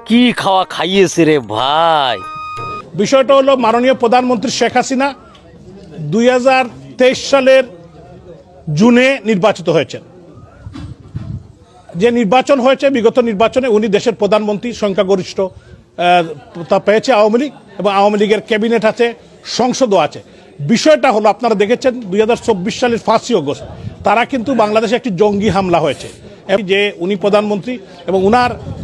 কি খাওয়া খাইয়েছে রে ভাই। বিষয়টা হলো মাননীয় প্রধানমন্ত্রী শেখ হাসিনা 2023 সালের জুনে নির্বাচিত হয়েছেন। যে নির্বাচন হয়েছে, বিগত নির্বাচনে উনি দেশের প্রধানমন্ত্রী, সংখ্যাগরিষ্ঠ তা পেয়েছে আওয়ামী লীগ, এবং আওয়ামী লীগের ক্যাবিনেট আছে, সংসদও আছে। বিষয়টা হলো আপনারা দেখেছেন 2024 সালের 5 আগস্ট তারা কিন্তু বাংলাদেশে একটি জঙ্গি হামলা হয়েছে, যে উনি প্রধানমন্ত্রী এবং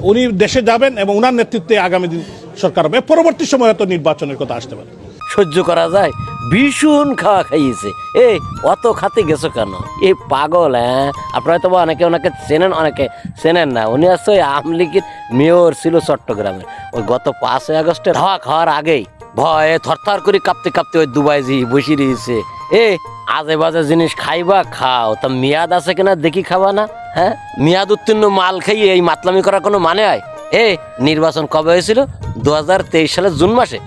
উনি দেশে যাবেন এবং উনার নেতৃত্বে আগামী দিন সরকার হবে। পরবর্তী সময় হয়তো নির্বাচনের কথা আসতে পারে। সহ্য করা যায়? ভীষণ খাওয়া খাইয়েছে। অত খাতে গেছো কেন? পাগল। হ্যাঁ, আপনারা তো অনেকে ওনাকে চেনেন, অনেকে চেনেন না। উনি আসছে ওই আওয়ামী লীগের মেয়র ছিল চট্টগ্রামে। ওই গত 5 আগস্টে ধাওয়া খাওয়ার আগেই ভয়ে থরথর করে কাঁপতে কাঁপতে ওই দুবাই বসে রয়েছে। আজে বাজে জিনিস খাইবা খাও, তা মেয়াদ আছে কিনা দেখি খাবা না? হ্যাঁ, মেয়াদ উত্তীর্ণ মাল খাইয়ে এই মাতলামি করার কোনো মানে হয়? নির্বাচন কবে হয়েছিল? 2023 সালের জুন মাসে।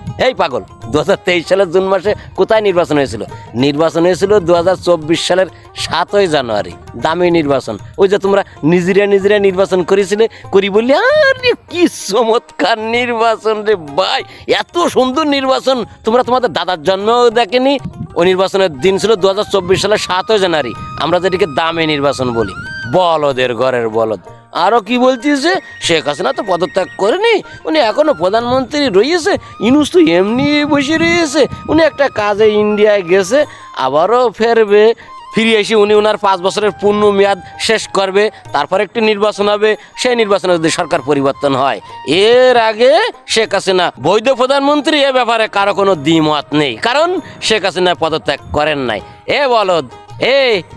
পাগল, 2023 সালের জুন মাসে কোথায় নির্বাচন হয়েছিল? নির্বাচন হয়েছিল 2024 সালের 7ই জানুয়ারি। দামি নির্বাচন। ওই যে তোমরা নিজেরা নির্বাচন করেছিলে, করি বললি, আরে কি চমৎকার নির্বাচন রে ভাই, এত সুন্দর নির্বাচন তোমরা তোমাদের দাদার জন্মেও দেখেনি। ওই নির্বাচনের দিন ছিল 2024 সালের 7ই জানুয়ারি। আমরা যেটিকে দামি নির্বাচন বলি। বলদের ঘরের বলদ। আরও কি বলছিস? শেখ হাসিনা তো পদত্যাগ করেনি, উনি এখনো প্রধানমন্ত্রী রয়েছে। ইনুস তো এমনি বসে রয়েছে। উনি একটা কাজে ইন্ডিয়ায় গেছে, আবারও ফিরবে। ফিরে এসে উনি ওনার 5 বছরের পূর্ণ মেয়াদ শেষ করবে। তারপর একটি নির্বাচন হবে। সেই নির্বাচনে যদি সরকার পরিবর্তন হয়, এর আগে শেখ হাসিনা বৈধ প্রধানমন্ত্রী, এ ব্যাপারে কারো কোনো দ্বিমত নেই, কারণ শেখ হাসিনা পদত্যাগ করেন নাই। বলদ,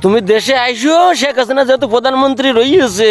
তুমি দেশে আইসো, শেখ হাসিনা যেহেতু প্রধানমন্ত্রী রয়েছে,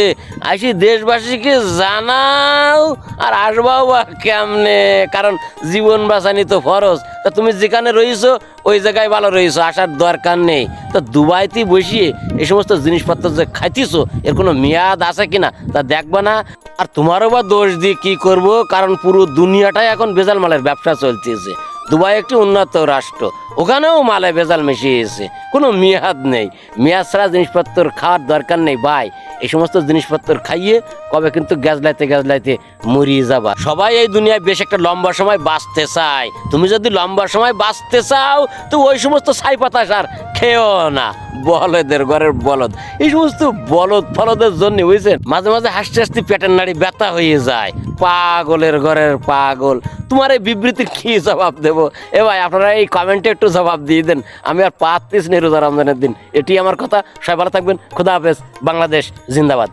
আইসি দেশবাসীকে জানাও। আর আসবাও বা কেমনে? কারণ জীবন বাঁচানি তো ফরজ। তা তুমি যেখানে রয়েছো ওই জায়গায় ভালো রয়েছো, আসার দরকার নেই। তা দুবাইতে বসিয়ে এই সমস্ত জিনিসপত্র যে খাইতেছো, এর কোনো মেয়াদ আছে কিনা তা দেখবা না? আর তোমারও বা দোষ দিয়ে কি করব? কারণ পুরো দুনিয়াটাই এখন ভেজাল মালের ব্যবসা চলতেছে। দুবাই একটি উন্নত রাষ্ট্র, ওখানেও মালে ভেজাল মিশিয়েছে। কোনো মেয়াদ নেই। মেয়াদ ছাড়া জিনিসপত্র খাওয়ার দরকার নেই ভাই। এই সমস্ত জিনিসপত্র খাইয়ে কবে কিন্তু গ্যাজলাইতে মরিয়ে যাবা। সবাই এই দুনিয়ায় বেশ একটা লম্বা সময় বাঁচতে চায়। তুমি যদি লম্বা সময় বাঁচতে চাও, তো ওই সমস্ত ছাই পাতা সার খেও না। বলদের ঘরের বলদ। এই সমস্ত বলদ ফলদের জন্য বুঝছেন, মাঝে মাঝে হাসতে হাসতে পেটের নাড়ি ব্যথা হয়ে যায়। পাগলের ঘরের পাগল। তোমার এই বিবৃতির কি জবাব দেবো? ভাই, আপনারা এই কমেন্টে একটু জবাব দিয়ে দেন। আমি আর পারতেছি না রোজা রমজানের দিন। এটি আমার কথা। সবাই ভালো থাকবেন। খোদা হাফেজ। বাংলাদেশ জিন্দাবাদ।